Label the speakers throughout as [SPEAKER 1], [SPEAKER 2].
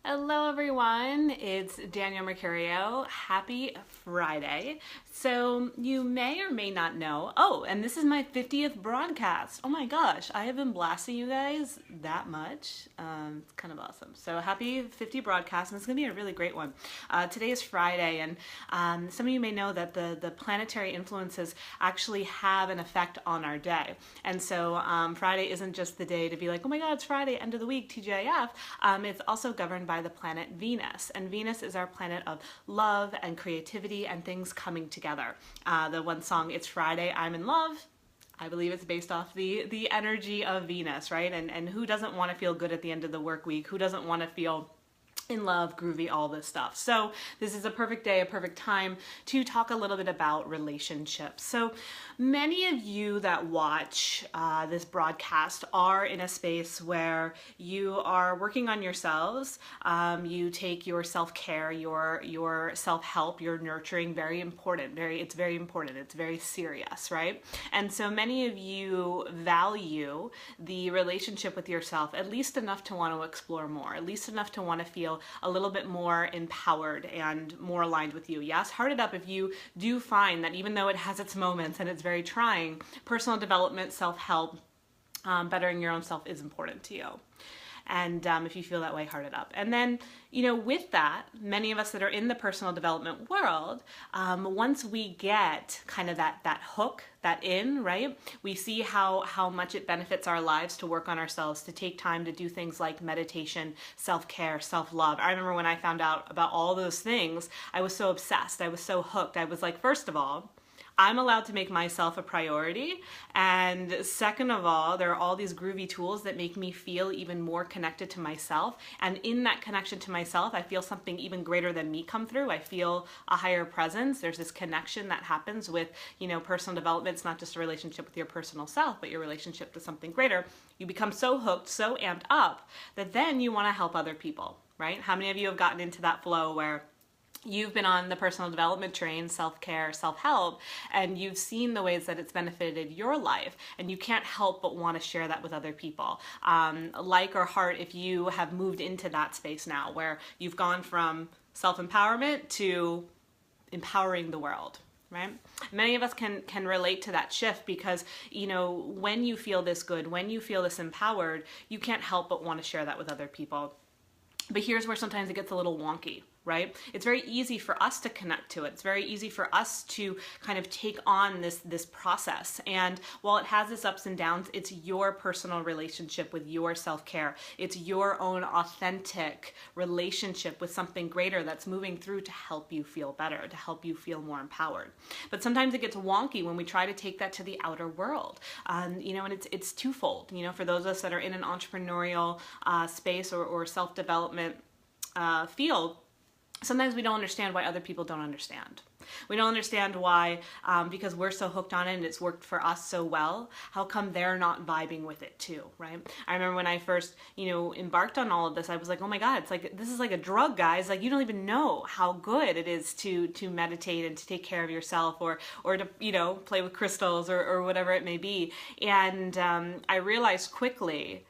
[SPEAKER 1] Hello everyone, it's Danielle Mercurio. Happy Friday. So you may or may not know, and this is my 50th broadcast. Oh my gosh, I have been blasting you guys that much. It's kind of awesome. So happy 50 broadcast, and it's gonna be a really great one. Today is Friday, and some of you may know that the planetary influences actually have an effect on our day. And so Friday isn't just the day to be like, oh my god, it's Friday, end of the week, TGIF. It's also governed by the planet Venus, and Venus is our planet of love and creativity and things coming together. The one song, It's Friday, I'm in Love, I believe it's based off the energy of Venus, right? And who doesn't want to feel good at the end of the work week? Who doesn't want to feel in love, groovy, all this stuff. So this is a perfect day, a perfect time to talk a little bit about relationships. So many of you that watch this broadcast are in a space where you are working on yourselves. You take your self-care, your self-help, your nurturing very important. It's very important. It's very serious, right? And so many of you value the relationship with yourself at least enough to want to explore more, at least enough to want to feel a little bit more empowered and more aligned with you. Yes, heart it up if you do find that even though it has its moments and it's very trying, personal development, self-help, bettering your own self is important to you. And if you feel that way, heart it up. And then, with that, many of us that are in the personal development world, once we get kind of that hook, that in, right? We see how much it benefits our lives to work on ourselves, to take time to do things like meditation, self-care, self-love. I remember when I found out about all those things, I was so obsessed. I was so hooked. I was like, first of all, I'm allowed to make myself a priority. And second of all, there are all these groovy tools that make me feel even more connected to myself. And in that connection to myself, I feel something even greater than me come through. I feel a higher presence. There's this connection that happens with, personal development. It's not just a relationship with your personal self, but your relationship to something greater. You become so hooked, so amped up that then you want to help other people, right? How many of you have gotten into that flow where you've been on the personal development train, self-care, self-help, and you've seen the ways that it's benefited your life, and you can't help but want to share that with other people? Like or heart if you have moved into that space now where you've gone from self-empowerment to empowering the world. Right? Many of us can relate to that shift because, when you feel this good, when you feel this empowered, you can't help but want to share that with other people. But here's where sometimes it gets a little wonky, right? It's very easy for us to connect to it. It's very easy for us to kind of take on this process. And while it has its ups and downs, it's your personal relationship with your self-care. It's your own authentic relationship with something greater that's moving through to help you feel better, to help you feel more empowered. But sometimes it gets wonky when we try to take that to the outer world. And it's twofold. For those of us that are in an entrepreneurial space or self-development field, sometimes we don't understand why other people don't understand. We don't understand why, because we're so hooked on it and it's worked for us so well, how come they're not vibing with it too, right? I remember when I first, embarked on all of this, I was like, oh my God, this is like a drug, guys. Like, you don't even know how good it is to meditate and to take care of yourself or to, play with crystals or whatever it may be. And I realized quickly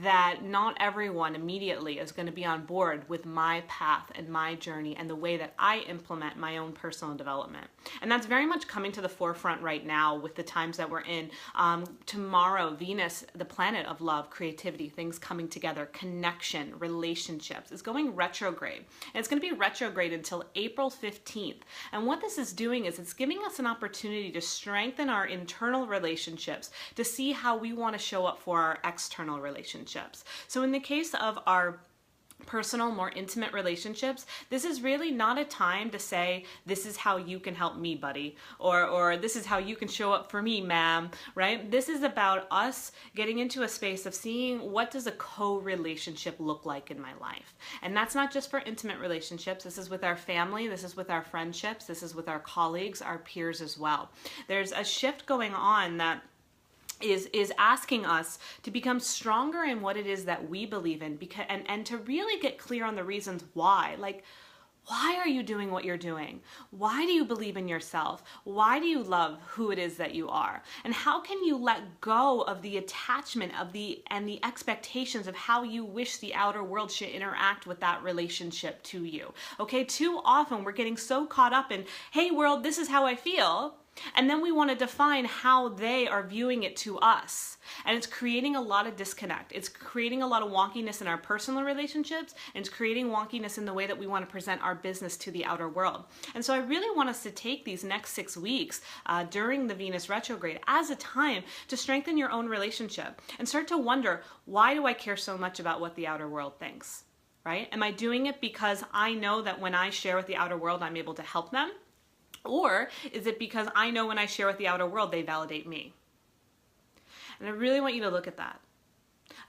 [SPEAKER 1] that not everyone immediately is going to be on board with my path and my journey and the way that I implement my own personal development. And that's very much coming to the forefront right now with the times that we're in. Tomorrow, Venus, the planet of love, creativity, things coming together, connection, relationships, is going retrograde. And it's going to be retrograde until April 15th. And what this is doing is it's giving us an opportunity to strengthen our internal relationships, to see how we want to show up for our external relationships. So in the case of our personal, more intimate relationships, this is really not a time to say, this is how you can help me, buddy, or this is how you can show up for me, ma'am, right? This is about us getting into a space of seeing what does a co-relationship look like in my life. And that's not just for intimate relationships. This is with our family, this is with our friendships, this is with our colleagues, our peers as well. There's a shift going on that is asking us to become stronger in what it is that we believe in, and to really get clear on the reasons why. Like, Why are you doing what you're doing? Why do you believe in yourself? Why do you love who it is that you are? And how can you let go of the attachment of the expectations of how you wish the outer world should interact with that relationship to you? Okay, too often we're getting so caught up in, hey world, this is how I feel. And then we want to define how they are viewing it to us. And it's creating a lot of disconnect. It's creating a lot of wonkiness in our personal relationships, and it's creating wonkiness in the way that we want to present our business to the outer world. And so I really want us to take these next 6 weeks during the Venus retrograde as a time to strengthen your own relationship and start to wonder, why do I care so much about what the outer world thinks? Right? Am I doing it because I know that when I share with the outer world, I'm able to help them? Or is it because I know when I share with the outer world, they validate me? And I really want you to look at that.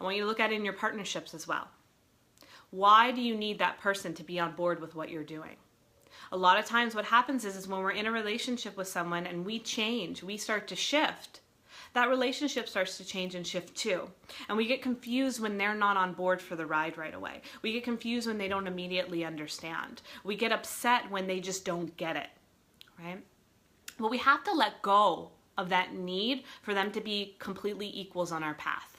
[SPEAKER 1] I want you to look at it in your partnerships as well. Why do you need that person to be on board with what you're doing? A lot of times what happens is when we're in a relationship with someone and we change, we start to shift, that relationship starts to change and shift too. And we get confused when they're not on board for the ride right away. We get confused when they don't immediately understand. We get upset when they just don't get it. Right? But we have to let go of that need for them to be completely equals on our path.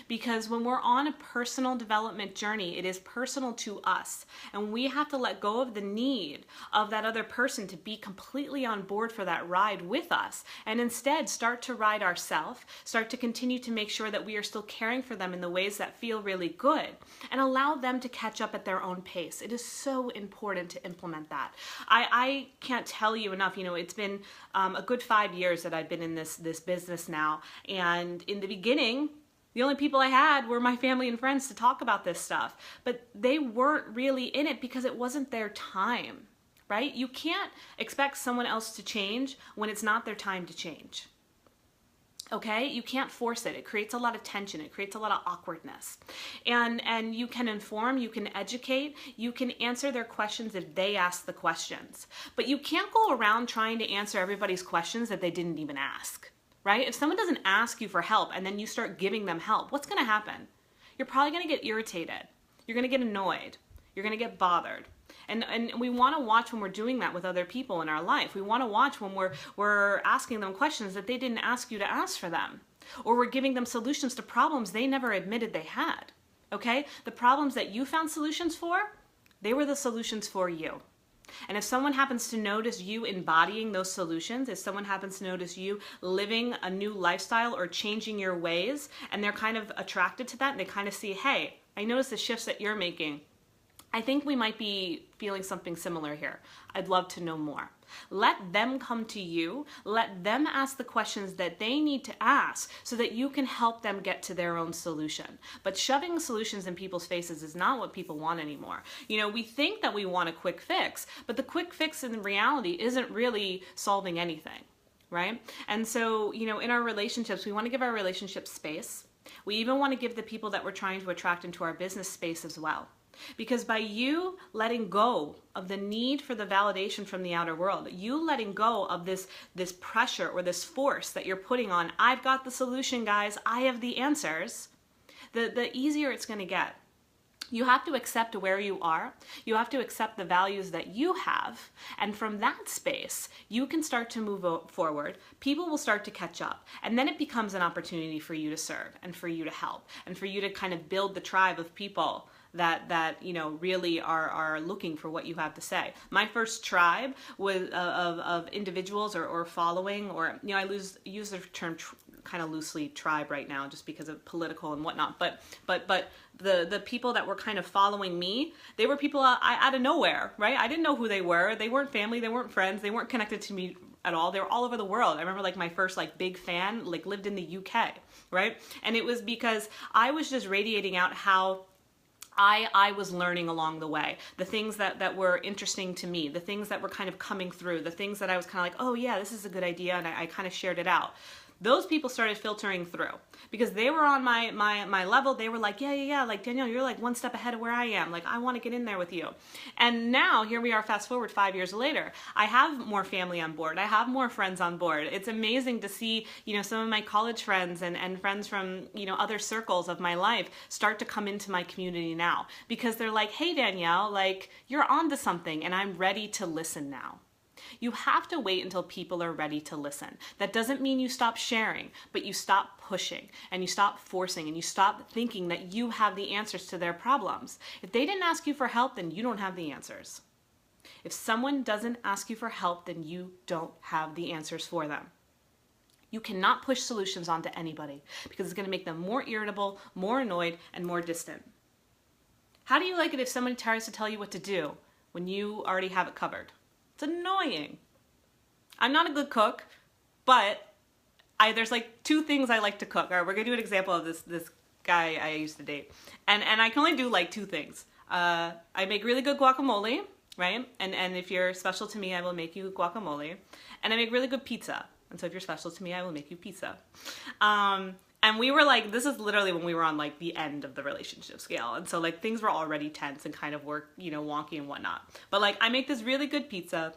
[SPEAKER 1] Because when we're on a personal development journey, it is personal to us. And we have to let go of the need of that other person to be completely on board for that ride with us. And instead start to ride ourselves, start to continue to make sure that we are still caring for them in the ways that feel really good, and allow them to catch up at their own pace. It is so important to implement that. I can't tell you enough, it's been a good 5 years that I've been in this business now. And in the beginning, the only people I had were my family and friends to talk about this stuff, but they weren't really in it because it wasn't their time, right? You can't expect someone else to change when it's not their time to change. Okay? You can't force it. It creates a lot of tension. It creates a lot of awkwardness. And you can inform, you can educate, you can answer their questions if they ask the questions. But you can't go around trying to answer everybody's questions that they didn't even ask. Right? If someone doesn't ask you for help and then you start giving them help, what's going to happen? You're probably going to get irritated. You're going to get annoyed. You're going to get bothered. And we want to watch when we're doing that with other people in our life. We want to watch when we're asking them questions that they didn't ask you to ask for them. Or we're giving them solutions to problems they never admitted they had. Okay? The problems that you found solutions for, they were the solutions for you. And if someone happens to notice you embodying those solutions, if someone happens to notice you living a new lifestyle or changing your ways, and they're kind of attracted to that, and they kind of see, hey, I notice the shifts that you're making. I think we might be feeling something similar here. I'd love to know more. Let them come to you. Let them ask the questions that they need to ask so that you can help them get to their own solution. But shoving solutions in people's faces is not what people want anymore. We think that we want a quick fix, but the quick fix in reality isn't really solving anything, right? And so, in our relationships, we want to give our relationships space. We even want to give the people that we're trying to attract into our business space as well. Because by you letting go of the need for the validation from the outer world, you letting go of this pressure or this force that you're putting on, I've got the solution, guys, I have the answers, the easier it's going to get. You have to accept where you are. You have to accept the values that you have. And from that space, you can start to move forward. People will start to catch up. And then it becomes an opportunity for you to serve and for you to help and for you to kind of build the tribe of people that really are looking for what you have to say. My first tribe was of individuals or following, or I use the term kind of loosely, tribe right now just because of political and whatnot. But the people that were kind of following me, they were people out of nowhere, right? I didn't know who they were. They weren't family. They weren't friends. They weren't connected to me at all. They were all over the world. I remember my first big fan lived in the UK, right? And it was because I was just radiating out how I was learning along the way, the things that were interesting to me, the things that were kind of coming through, the things that I was kind of oh yeah, this is a good idea, and I kind of shared it out. those people started filtering through because they were on my level. They were like, yeah, like, Danielle, you're like one step ahead of where I am. Like, I want to get in there with you. And now here we are, fast forward 5 years later. I have more family on board. I have more friends on board. It's amazing to see, you know, some of my college friends and friends from, you know, other circles of my life start to come into my community now because they're like, hey, Danielle, like, you're onto something and I'm ready to listen now. You have to wait until people are ready to listen. That doesn't mean you stop sharing, but you stop pushing and you stop forcing and you stop thinking that you have the answers to their problems. If they didn't ask you for help, then you don't have the answers. If someone doesn't ask you for help, then you don't have the answers for them. You cannot push solutions onto anybody because it's going to make them more irritable, more annoyed, and more distant. How do you like it if somebody tries to tell you what to do when you already have it covered? It's annoying. I'm not a good cook, but there's like two things I like to cook. All right, we're gonna do an example of this guy I used to date. And I can only do like two things. I make really good guacamole, right? And if you're special to me, I will make you guacamole. And I make really good pizza. And so if you're special to me, I will make you pizza. And we were like, this is literally when we were on like the end of the relationship scale. And so like things were already tense and kind of wonky and whatnot. But like I make this really good pizza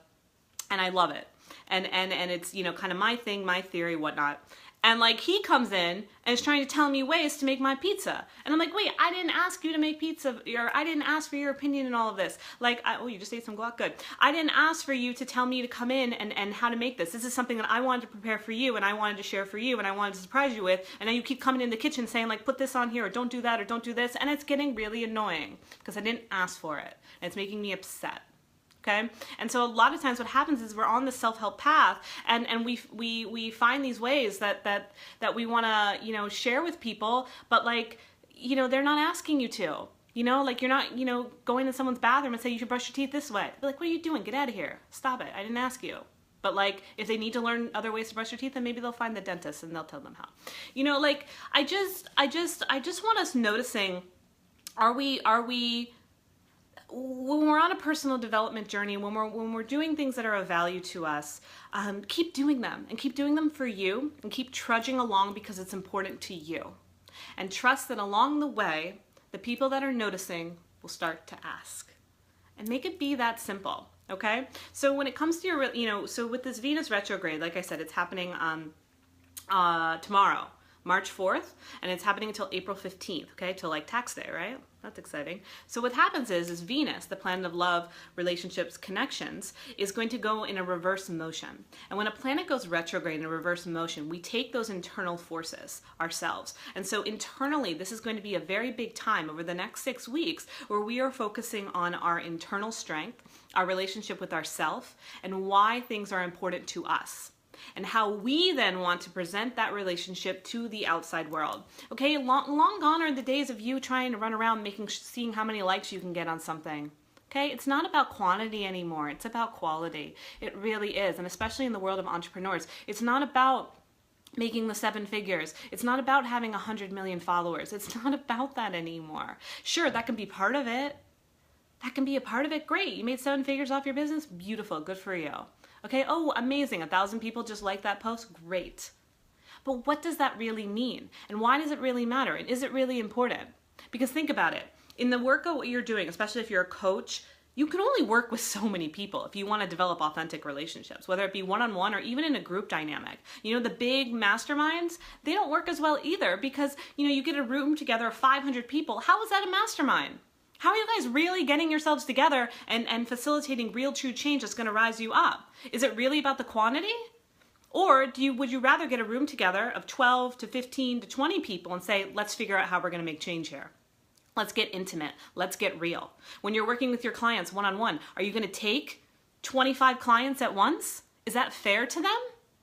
[SPEAKER 1] and I love it. And it's, you know, kind of my thing, my theory, whatnot. And like he comes in and is trying to tell me ways to make my pizza. And I'm like, wait, I didn't ask you to make pizza, or I didn't ask for your opinion in all of this. Like, oh, you just ate some guac, good. I didn't ask for you to tell me to come in and how to make this. This is something that I wanted to prepare for you and I wanted to share for you and I wanted to surprise you with. And now you keep coming in the kitchen saying like, put this on here or don't do that or don't do this. And it's getting really annoying because I didn't ask for it. And it's making me upset. Okay? And so a lot of times what happens is we're on the self-help path and we find these ways that we want to, you know, share with people, but like, you know, they're not asking you to. You know, like you're not, you know, going to someone's bathroom and say you should brush your teeth this way. They're like, what are you doing? Get out of here. Stop it. I didn't ask you. But like, if they need to learn other ways to brush their teeth, then maybe they'll find the dentist and they'll tell them how. You know, like I just want us noticing, are we when we're on a personal development journey, when we're doing things that are of value to us, keep doing them and keep doing them for you and keep trudging along because it's important to you. And trust that along the way, the people that are noticing will start to ask. And make it be that simple, okay? So when it comes to your, you know, so with this Venus retrograde, like I said, it's happening tomorrow, March 4th, and it's happening until April 15th, okay, till like tax day, right? That's exciting. So what happens is Venus, the planet of love, relationships, connections, is going to go in a reverse motion. And when a planet goes retrograde in a reverse motion, we take those internal forces ourselves. And so internally, this is going to be a very big time over the next 6 weeks where we are focusing on our internal strength, our relationship with ourself, and why things are important to us. And how we then want to present that relationship to the outside world. Okay, long gone are the days of you trying to run around seeing how many likes you can get on something. Okay, it's not about quantity anymore, it's about quality. It really is, and especially in the world of entrepreneurs, it's not about making the 7 figures. It's not about having 100 million followers. It's not about that anymore. Sure, that can be part of it. That can be a part of it. Great, you made 7 figures off your business? Beautiful, good for you. Okay, oh, amazing, 1,000 people just liked that post? Great. But what does that really mean? And why does it really matter? And is it really important? Because think about it. In the work of what you're doing, especially if you're a coach, you can only work with so many people if you want to develop authentic relationships, whether it be one-on-one or even in a group dynamic. You know, the big masterminds, they don't work as well either because, you know, you get a room together of 500 people. How is that a mastermind? How are you guys really getting yourselves together and facilitating real true change that's going to rise you up? Is it really about the quantity? Or would you rather get a room together of 12 to 15 to 20 people and say, let's figure out how we're going to make change here? Let's get intimate. Let's get real. When you're working with your clients one-on-one, are you going to take 25 clients at once? Is that fair to them?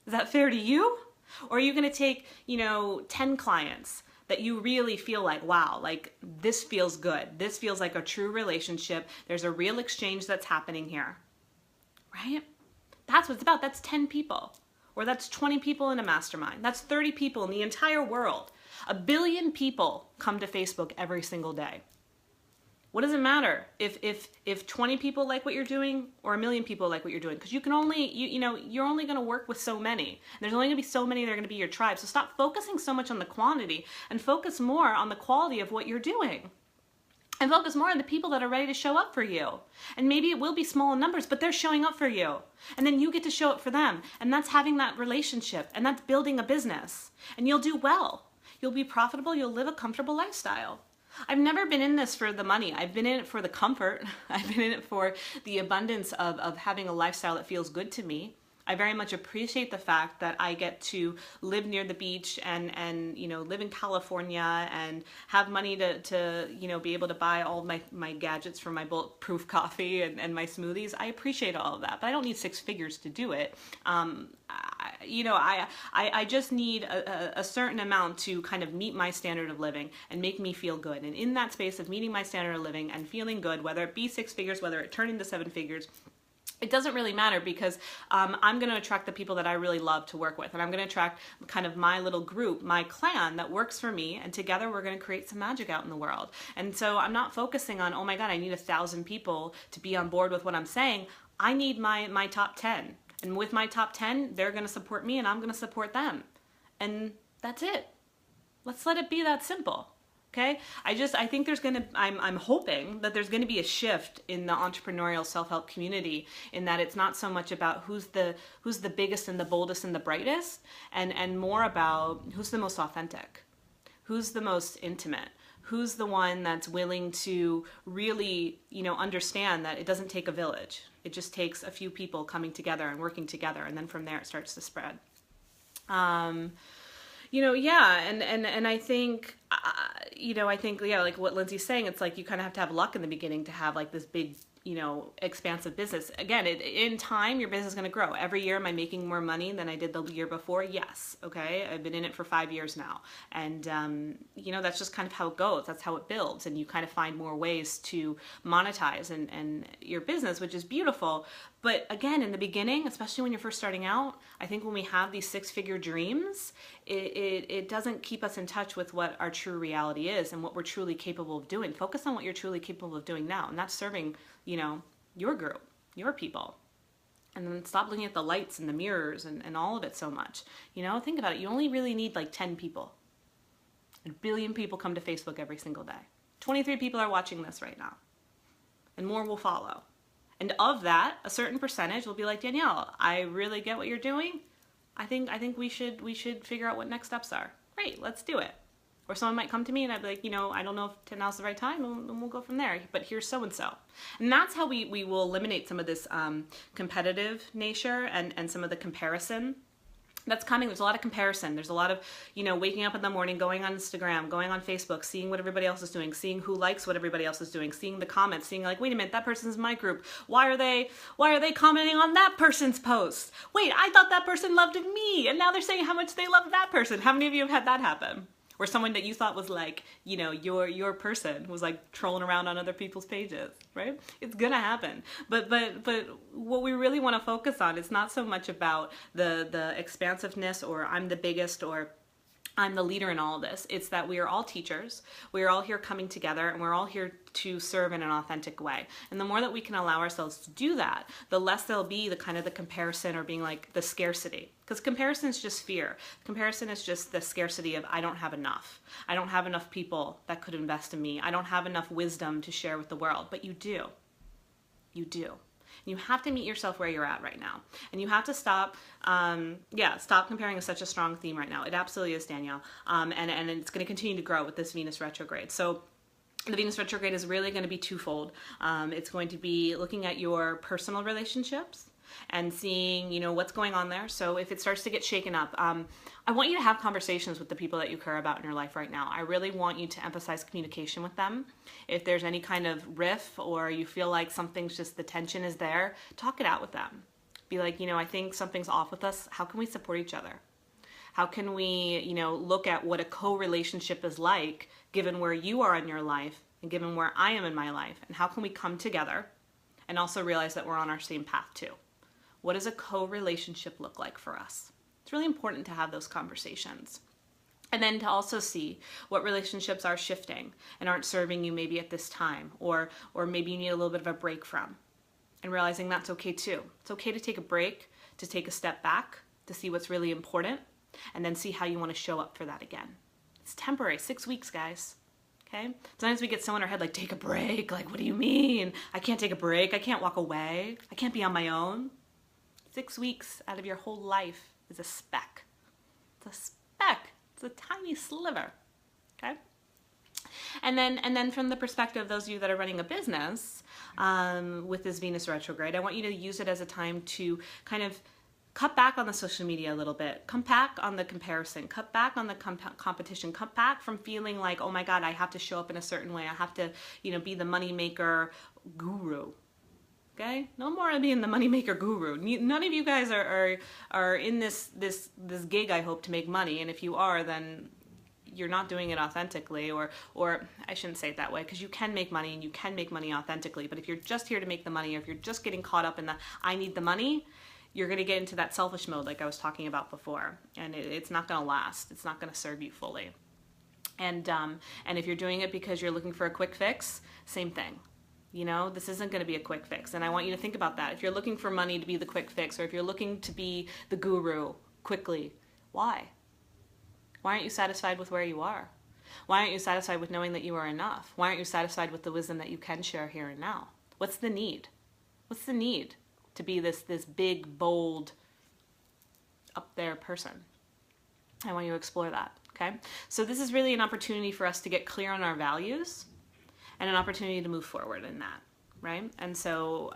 [SPEAKER 1] Is that fair to you? Or are you going to take, you know, 10 clients that you really feel like, wow, like this feels good. This feels like a true relationship. There's a real exchange that's happening here, right? That's what it's about. That's 10 people, or that's 20 people in a mastermind. That's 30 people in the entire world. 1 billion people come to Facebook every single day. What does it matter if 20 people like what you're doing or a million people like what you're doing? Because you can only, you're only going to work with so many. There's only going to be so many that are going to be your tribe. So stop focusing so much on the quantity and focus more on the quality of what you're doing. And focus more on the people that are ready to show up for you. And maybe it will be small in numbers, but they're showing up for you. And then you get to show up for them. And that's having that relationship. And that's building a business. And you'll do well. You'll be profitable. You'll live a comfortable lifestyle. I've never been in this for the money. I've been in it for the comfort. I've been in it for the abundance of having a lifestyle that feels good to me. I very much appreciate the fact that I get to live near the beach and live in California and have money to be able to buy all my gadgets for my bulletproof coffee and my smoothies. I appreciate all of that, but I don't need 6 figures to do it. I just need a certain amount to kind of meet my standard of living and make me feel good. And in that space of meeting my standard of living and feeling good, whether it be 6 figures, whether it turn into 7 figures, it doesn't really matter because I'm going to attract the people that I really love to work with. And I'm going to attract kind of my little group, my clan that works for me. And together we're going to create some magic out in the world. And so I'm not focusing on, oh my God, I need 1,000 people to be on board with what I'm saying. I need my top 10. And with my top 10, they're going to support me and I'm going to support them. And that's it. Let's let it be that simple. Okay, I think I'm hoping that there's going to be a shift in the entrepreneurial self-help community in that it's not so much about who's the biggest and the boldest and the brightest and more about who's the most authentic, who's the most intimate, who's the one that's willing to really, understand that it doesn't take a village. It just takes a few people coming together and working together, and then from there it starts to spread. And I think, like what Lindsay's saying, it's like you kind of have to have luck in the beginning to have like this big, expansive business. Again, in time, your business is going to grow. Every year, am I making more money than I did the year before? Yes. Okay. I've been in it for 5 years now. And, that's just kind of how it goes. That's how it builds. And you kind of find more ways to monetize and your business, which is beautiful. But again, in the beginning, especially when you're first starting out, I think when we have these 6-figure dreams, it doesn't keep us in touch with what our true reality is and what we're truly capable of doing. Focus on what you're truly capable of doing now. And that's serving, your group, your people. And then stop looking at the lights and the mirrors and all of it so much. Think about it. You only really need like 10 people. 1 billion people come to Facebook every single day. 23 people are watching this right now. And more will follow. And of that, a certain percentage will be like, Danielle, I really get what you're doing. I think we should figure out what next steps are. Great, let's do it. Or someone might come to me and I'd be like, I don't know if now is the right time, and we'll go from there. But here's so-and-so. And that's how we will eliminate some of this competitive nature and some of the comparison that's coming. There's a lot of comparison. There's a lot of, waking up in the morning, going on Instagram, going on Facebook, seeing what everybody else is doing, seeing who likes what everybody else is doing, seeing the comments, seeing like, wait a minute, that person's in my group. Why are they commenting on that person's post? Wait, I thought that person loved me. And now they're saying how much they love that person. How many of you have had that happen? Or someone that you thought was like, your person was like trolling around on other people's pages, right? It's gonna happen. But what we really want to focus on is not so much about the expansiveness or I'm the biggest or I'm the leader in all of this. It's that we are all teachers. We are all here coming together and we're all here to serve in an authentic way. And the more that we can allow ourselves to do that, the less there'll be the kind of the comparison or being like the scarcity. Because comparison is just fear. Comparison is just the scarcity of I don't have enough. I don't have enough people that could invest in me. I don't have enough wisdom to share with the world. But you do. You do. You have to meet yourself where you're at right now. And you have to stop, stop comparing is such a strong theme right now. It absolutely is, Danielle. And it's going to continue to grow with this Venus retrograde. So the Venus retrograde is really going to be twofold. It's going to be looking at your personal relationships and seeing, what's going on there. So if it starts to get shaken up, I want you to have conversations with the people that you care about in your life right now. I really want you to emphasize communication with them. If there's any kind of riff or you feel like something's just, the tension is there, talk it out with them. Be like, I think something's off with us. How can we support each other? How can we, look at what a co-relationship is like, given where you are in your life and given where I am in my life? And how can we come together and also realize that we're on our same path too? What does a co-relationship look like for us? It's really important to have those conversations. And then to also see what relationships are shifting and aren't serving you maybe at this time, or maybe you need a little bit of a break from, and realizing that's okay too. It's okay to take a break, to take a step back, to see what's really important, and then see how you want to show up for that again. It's temporary, 6 weeks, guys. Okay? Sometimes we get so in our head, like, take a break. Like, what do you mean? I can't take a break. I can't walk away. I can't be on my own. 6 weeks out of your whole life is a speck. It's a speck. It's a tiny sliver. Okay? And then from the perspective of those of you that are running a business with this Venus retrograde, I want you to use it as a time to kind of cut back on the social media a little bit, cut back on the comparison, cut back on the competition, cut back from feeling like, oh my God, I have to show up in a certain way. I have to, be the moneymaker guru. Okay? No more of being the moneymaker guru. None of you guys are in this gig, I hope, to make money. And if you are, then you're not doing it authentically, or I shouldn't say it that way, because you can make money and you can make money authentically. But if you're just here to make the money, or if you're just getting caught up in the I need the money, you're going to get into that selfish mode like I was talking about before, and it's not going to last. It's not going to serve you fully. And if you're doing it because you're looking for a quick fix, same thing. This isn't going to be a quick fix, and I want you to think about that. If you're looking for money to be the quick fix, or if you're looking to be the guru quickly, why? Why aren't you satisfied with where you are? Why aren't you satisfied with knowing that you are enough? Why aren't you satisfied with the wisdom that you can share here and now? What's the need? What's the need to be this big, bold, up there person? I want you to explore that, okay? So this is really an opportunity for us to get clear on our values and an opportunity to move forward in that, right? And so,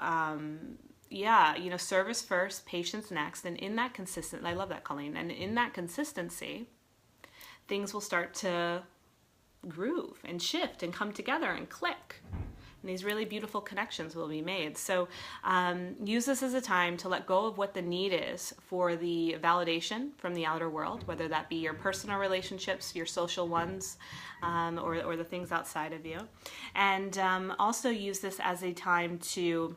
[SPEAKER 1] service first, patience next, and in that I love that, Colleen, and in that consistency, things will start to groove and shift and come together and click. And these really beautiful connections will be made. So use this as a time to let go of what the need is for the validation from the outer world, whether that be your personal relationships, your social ones, or the things outside of you. And also use this as a time to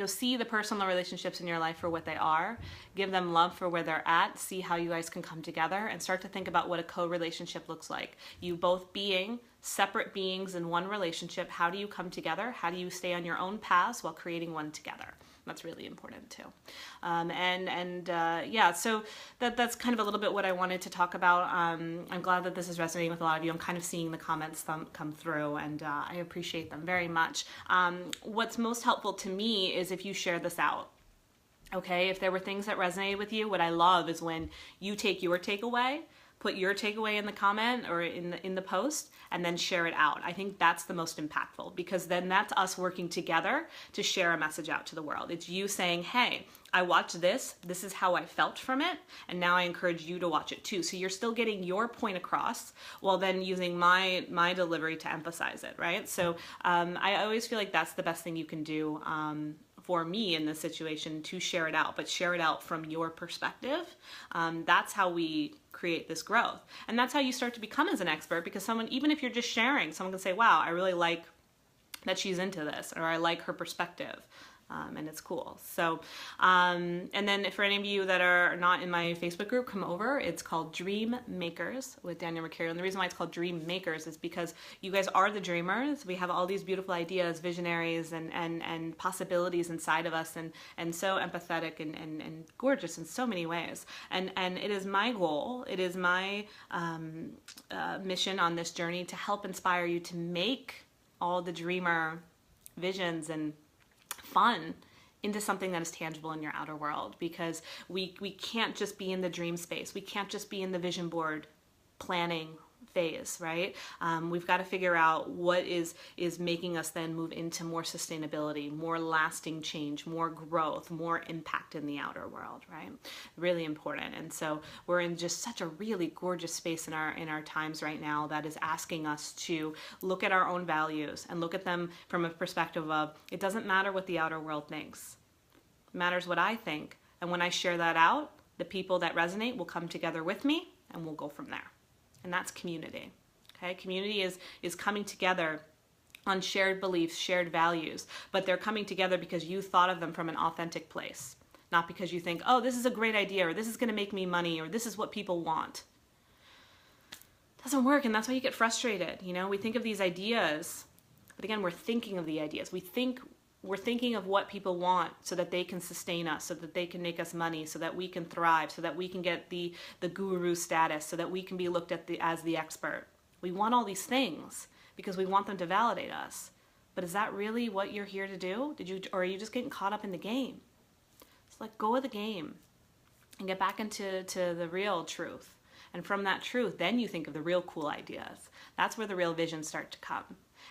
[SPEAKER 1] see the personal relationships in your life for what they are, give them love for where they're at, see how you guys can come together, and start to think about what a co-relationship looks like. You both being separate beings in one relationship, how do you come together? How do you stay on your own paths while creating one together? That's really important too. So that's kind of a little bit what I wanted to talk about. I'm glad that this is resonating with a lot of you. I'm kind of seeing the comments come through, and I appreciate them very much. What's most helpful to me is if you share this out. Okay, if there were things that resonated with you, what I love is when you take your takeaway, put your takeaway in the comment or in the post, and then share it out. I think that's the most impactful, because then that's us working together to share a message out to the world. It's you saying, hey, I watched this is how I felt from it, and now I encourage you to watch it too. So you're still getting your point across while then using my delivery to emphasize it, right? So I always feel like that's the best thing you can do for me in this situation, to share it out, but share it out from your perspective. That's how we create this growth. And that's how you start to become as an expert, because someone, even if you're just sharing, someone can say, wow, I really like that she's into this, or I like her perspective. And it's cool. So, and then for any of you that are not in my Facebook group, come over. It's called Dream Makers with Danielle Mercurio. And the reason why it's called Dream Makers is because you guys are the dreamers. We have all these beautiful ideas, visionaries, and possibilities inside of us, and so empathetic and gorgeous in so many ways. And it is my goal, it is my mission on this journey to help inspire you to make all the dreamer visions and fun into something that is tangible in your outer world, because we can't just be in the dream space. We can't just be in the vision board planning phase, right? We've got to figure out what is making us then move into more sustainability, more lasting change, more growth, more impact in the outer world, right? Really important. And so we're in just such a really gorgeous space in our times right now that is asking us to look at our own values and look at them from a perspective of, it doesn't matter what the outer world thinks. It matters what I think. And when I share that out, the people that resonate will come together with me, and we'll go from there. And that's community. Okay, community is coming together on shared beliefs, shared values, but they're coming together because you thought of them from an authentic place. not because you think, oh, this is a great idea, or this is going to make me money, or this is what people want. It doesn't work, and that's why you get frustrated. You know, we think of these ideas, but again, we're thinking of the ideas. We're thinking of what people want so that they can sustain us, so that they can make us money, so that we can thrive, so that we can get the guru status, so that we can be looked at as the expert. We want all these things because we want them to validate us. But is that really what you're here to do? Or are you just getting caught up in the game? So let go of the game and get back into the real truth. And from that truth, then you think of the real cool ideas. That's where the real visions start to come.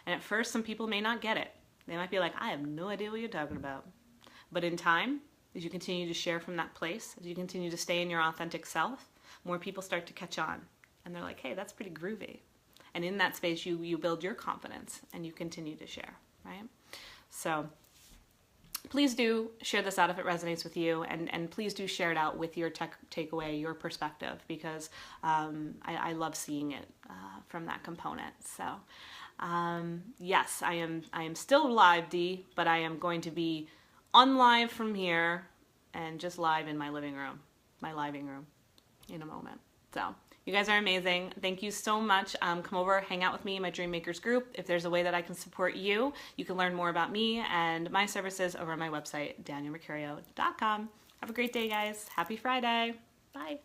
[SPEAKER 1] And at first, some people may not get it. They might be like, I have no idea what you're talking about. But in time, as you continue to share from that place, as you continue to stay in your authentic self, more people start to catch on. And they're like, hey, that's pretty groovy. And in that space, you build your confidence and you continue to share, right? So please do share this out if it resonates with you, and please do share it out with your takeaway, your perspective, because I love seeing it from that component. So yes, I am still live, Dee, but I am going to be unlive from here and just live in my living room in a moment. So you guys are amazing. Thank you so much. Come over, hang out with me in my Dream Makers group. If there's a way that I can support you, you can learn more about me and my services over on my website, daniellemercurio.com. Have a great day, guys. Happy Friday. Bye.